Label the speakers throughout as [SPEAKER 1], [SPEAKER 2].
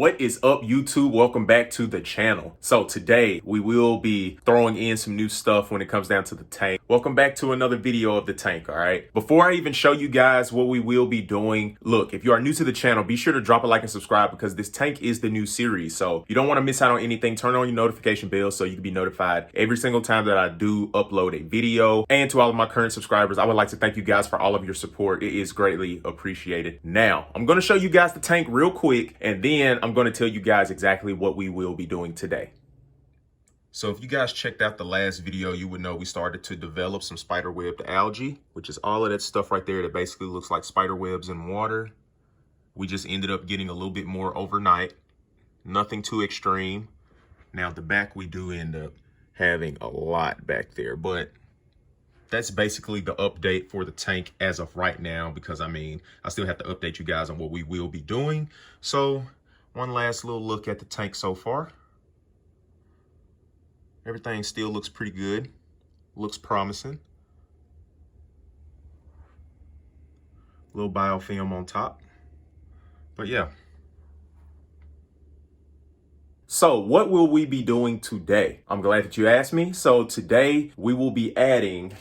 [SPEAKER 1] What is up, YouTube? Welcome back to the channel. So today we will be throwing in some new stuff when it comes down to the tank. Welcome back to another video of the tank, all right? Before I even show you guys what we will be doing, look, if you are new to the channel, be sure to drop a like and subscribe because this tank is the new series. So you don't want to miss out on anything. Turn on your notification bell so you can be notified every single time that I do upload a video. And to all of my current subscribers, I would like to thank you guys for all of your support. It is greatly appreciated. Now, I'm going to show you guys the tank real quick, and then I'm going to tell you guys exactly what we will be doing today. So if you guys checked out the last video, you would know we started to develop some spiderwebbed algae, which is all of that stuff right there that basically looks like spider webs in water. We just ended up getting a little bit more overnight. Nothing too extreme. Now at the back, we do end up having a lot back there, but that's basically the update for the tank as of right now, because I still have to update you guys on what we will be doing. So one last little look at the tank so far. Everything still looks pretty good, looks promising. Little biofilm on top, but yeah. So what will we be doing today? I'm glad that you asked me. So today we will be adding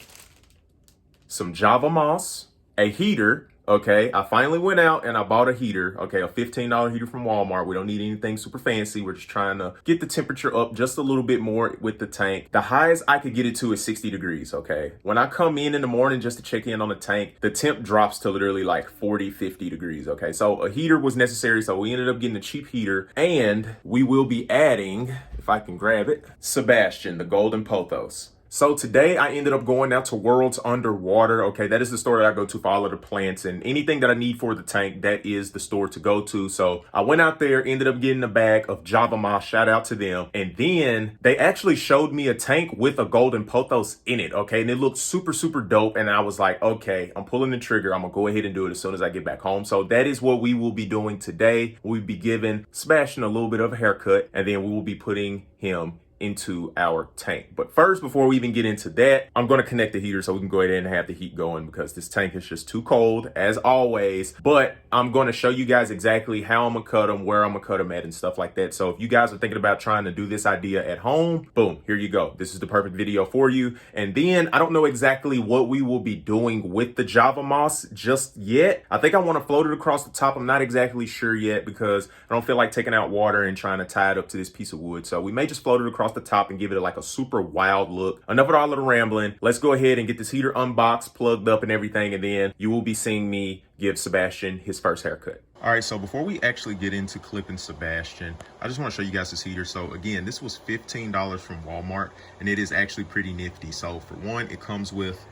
[SPEAKER 1] some Java moss, a heater. Okay, I finally went out and I bought a heater. Okay, a $15 heater from Walmart. We don't need anything super fancy. We're just trying to get the temperature up just a little bit more with the tank. The highest I could get it to is 60 degrees, okay? When I come in the morning just to check in on the tank, the temp drops to literally like 40, 50 degrees, okay? So a heater was necessary, so we ended up getting a cheap heater, and we will be adding, if I can grab it, Sebastian, the golden Pothos. So today I ended up going out to Worlds Underwater. Okay, that is the store that I go to for all of the plants and anything that I need for the tank. That is the store to go to. So I went out there, ended up getting a bag of Java moss. Shout out to them. And then they actually showed me a tank with a golden Pothos in it. Okay, and it looked super, super dope. And I was like, okay, I'm pulling the trigger. I'm gonna go ahead and do it as soon as I get back home. So that is what we will be doing today. We'll be giving Sebastian a little bit of a haircut, and then we will be putting him into our tank. But first, before we even get into that, I'm going to connect the heater so we can go ahead and have the heat going, because this tank is just too cold as always. But I'm going to show you guys exactly how I'm gonna cut them, where I'm gonna cut them at, and stuff like that. So if you guys are thinking about trying to do this idea at home, boom, here you go. This is the perfect video for you. And then I don't know exactly what we will be doing with the Java moss just yet. I think I want to float it across the top. I'm not exactly sure yet because I don't feel like taking out water and trying to tie it up to this piece of wood. So we may just float it across the top and give it like a super wild look. Enough of all of the rambling. Let's go ahead and get this heater unboxed, plugged up and everything, and then you will be seeing me give Sebastian his first haircut. All right, so before we actually get into clipping Sebastian, I just want to show you guys this heater. So again, this was $15 from Walmart, and it is actually pretty nifty. So for one, it comes with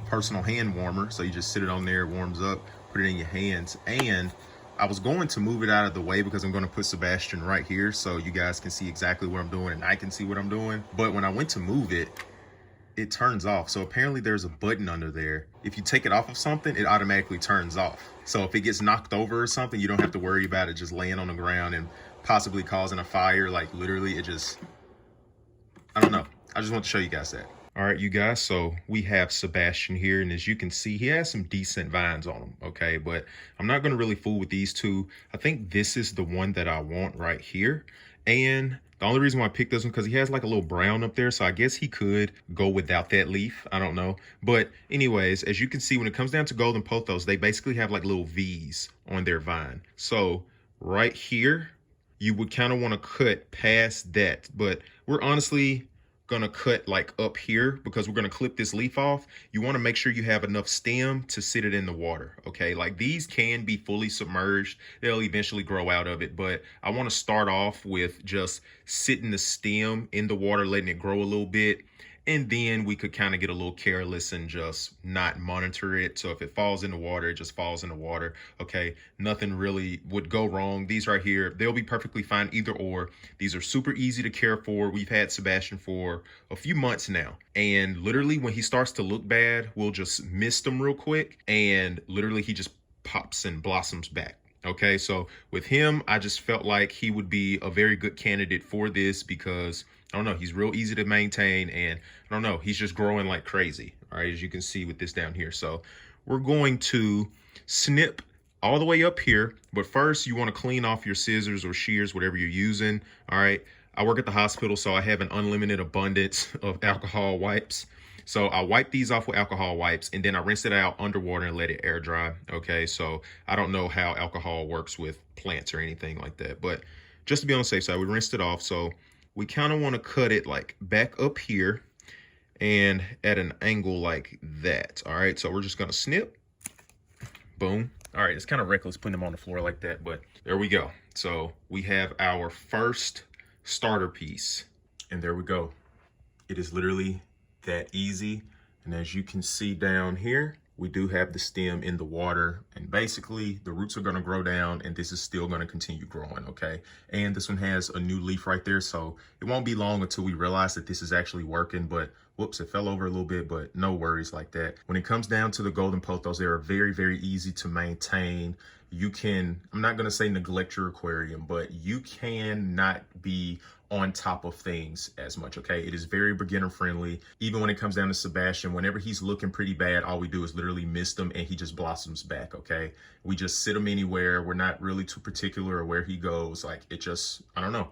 [SPEAKER 1] a personal hand warmer. So you just sit it on there, it warms up, put it in your hands. And I was going to move it out of the way because I'm going to put Sebastian right here so you guys can see exactly what I'm doing and I can see what I'm doing. But when I went to move it, it turns off. So apparently there's a button under there. If you take it off of something, it automatically turns off. So if it gets knocked over or something, you don't have to worry about it just laying on the ground and possibly causing a fire. Like literally, I don't know. I just want to show you guys that. All right, you guys, so we have Sebastian here, and as you can see, he has some decent vines on him, okay? But I'm not going to really fool with these two. I think this is the one that I want right here. And the only reason why I picked this one because he has like a little brown up there, so I guess he could go without that leaf. I don't know. But anyways, as you can see, when it comes down to golden Pothos, they basically have like little V's on their vine. So right here, you would kind of want to cut past that. But we're honestly gonna cut like up here because we're gonna clip this leaf off. You want to make sure you have enough stem to sit it in the water, okay? Like these can be fully submerged. They'll eventually grow out of it, but I want to start off with just sitting the stem in the water, letting it grow a little bit. And then we could kind of get a little careless and just not monitor it. So if it falls in the water, it just falls in the water. Okay, nothing really would go wrong. These right here, they'll be perfectly fine either or. These are super easy to care for. We've had Sebastian for a few months now. And literally when he starts to look bad, we'll just mist him real quick. And literally he just pops and blossoms back. Okay, so with him, I just felt like he would be a very good candidate for this because I don't know, he's real easy to maintain, and I don't know, he's just growing like crazy, all right, as you can see with this down here. So we're going to snip all the way up here. But first, you want to clean off your scissors or shears, whatever you're using. All right. I work at the hospital, so I have an unlimited abundance of alcohol wipes. So I wipe these off with alcohol wipes, and then I rinse it out underwater and let it air dry. Okay. So I don't know how alcohol works with plants or anything like that, but just to be on the safe side, we rinsed it off. So we kind of want to cut it like back up here and at an angle like that. All right. So we're just going to snip. Boom. All right, it's kind of reckless putting them on the floor like that, but there we go. So we have our first starter piece, and there we go. It is literally that easy. And as you can see down here, we do have the stem in the water, and basically the roots are going to grow down, and this is still going to continue growing. Okay. And this one has a new leaf right there, so it won't be long until we realize that this is actually working. But whoops, it fell over a little bit, but no worries like that. When it comes down to the golden pothos, they are very, very easy to maintain. You can, I'm not going to say neglect your aquarium, but you can not be on top of things as much. Okay. It is very beginner friendly. Even when it comes down to Sebastian, whenever he's looking pretty bad, all we do is literally mist him and he just blossoms back. Okay. We just sit him anywhere. We're not really too particular where he goes. Like, it just, I don't know.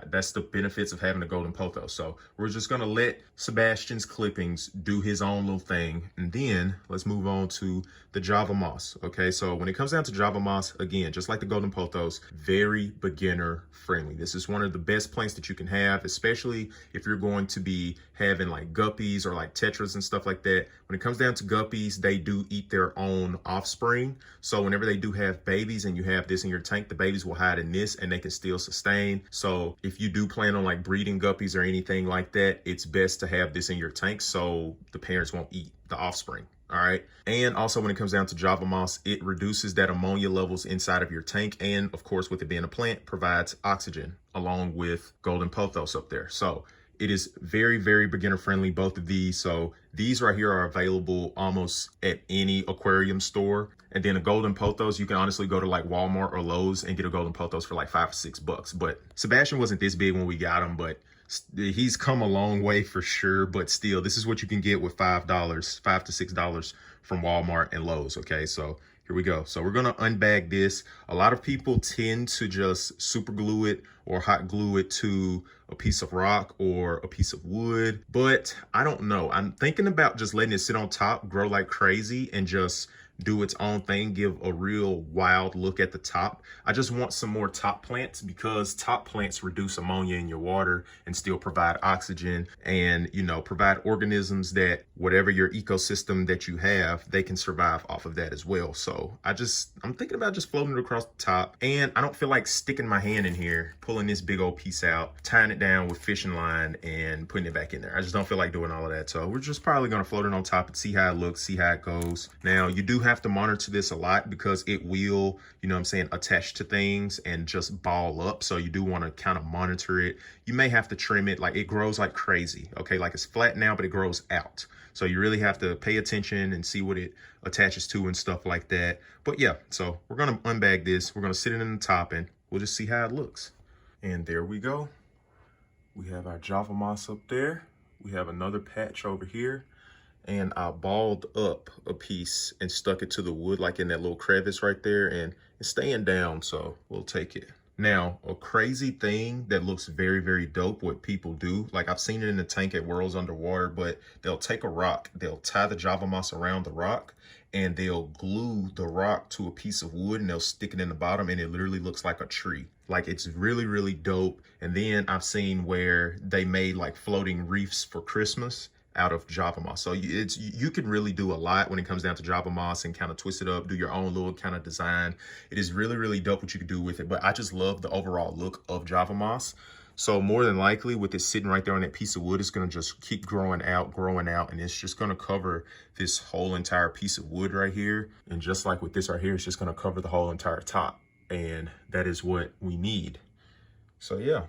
[SPEAKER 1] That's the benefits of having a golden pothos. So we're just going to let Sebastian's clippings do his own little thing. And then let's move on to the Java moss. Okay. So when it comes down to Java moss, again, just like the golden pothos, very beginner friendly. This is one of the best plants that you can have, especially if you're going to be having like guppies or like tetras and stuff like that. When it comes down to guppies, they do eat their own offspring. So whenever they do have babies and you have this in your tank, the babies will hide in this and they can still sustain. So if you do plan on like breeding guppies or anything like that, it's best to have this in your tank so the parents won't eat the offspring. All right. And also when it comes down to Java moss, it reduces that ammonia levels inside of your tank. And of course, with it being a plant, provides oxygen along with golden pothos up there. So it is very, very beginner friendly, both of these. So these right here are available almost at any aquarium store. And then a golden pothos, you can honestly go to like Walmart or Lowe's and get a golden pothos for like $5 or $6. But Sebastian wasn't this big when we got him, but he's come a long way for sure. But still, this is what you can get with $5 to $6 from Walmart and Lowe's. Okay, so here we go. So we're going to unbag this. A lot of people tend to just super glue it or hot glue it to a piece of rock or a piece of wood, but I don't know. I'm thinking about just letting it sit on top, grow like crazy, and just do its own thing, give a real wild look at the top. I just want some more top plants because top plants reduce ammonia in your water and still provide oxygen and, you know, provide organisms that whatever your ecosystem that you have, they can survive off of that as well. So I'm thinking about just floating it across the top, and I don't feel like sticking my hand in here, pulling this big old piece out, tying it down with fishing line and putting it back in there. I just don't feel like doing all of that. So we're just probably going to float it on top and see how it looks, see how it goes. Now you do have to monitor this a lot because it will, you know what I'm saying, attach to things and just ball up. So you do want to kind of monitor it. You may have to trim it. Like, it grows like crazy. Okay. Like, it's flat now, but it grows out. So you really have to pay attention and see what it attaches to and stuff like that. But yeah, so we're going to unbag this. We're going to sit it in the top and we'll just see how it looks. And there we go. We have our Java moss up there. We have another patch over here. And I balled up a piece and stuck it to the wood, like in that little crevice right there, and it's staying down, so we'll take it. Now, a crazy thing that looks very, very dope, what people do, like I've seen it in the tank at Worlds Underwater, but they'll take a rock, they'll tie the Java moss around the rock, and they'll glue the rock to a piece of wood and they'll stick it in the bottom, and it literally looks like a tree. Like, it's really, really dope. And then I've seen where they made like floating reefs for Christmas out of Java moss. So you can really do a lot when it comes down to Java moss and kind of twist it up, do your own little kind of design. It is really, really dope what you can do with it. But I just love the overall look of Java moss. So more than likely, with it sitting right there on that piece of wood, it's going to just keep growing out, and it's just going to cover this whole entire piece of wood right here. And just like with this right here, it's just going to cover the whole entire top. And that is what we need. So yeah.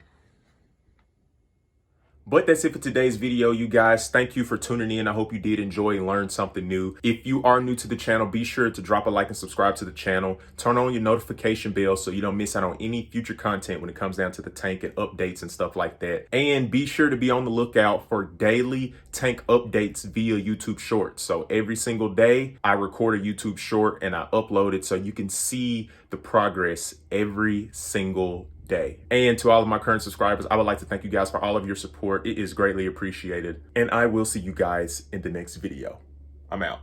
[SPEAKER 1] But that's it for today's video, you guys. Thank you for tuning in. I hope you did enjoy and learn something new. If you are new to the channel, be sure to drop a like and subscribe to the channel. Turn on your notification bell so you don't miss out on any future content when it comes down to the tank and updates and stuff like that. And be sure to be on the lookout for daily tank updates via YouTube Shorts. So every single day, I record a YouTube short and I upload it so you can see the progress every single day. And to all of my current subscribers, I would like to thank you guys for all of your support. It is greatly appreciated. And I will see you guys in the next video. I'm out.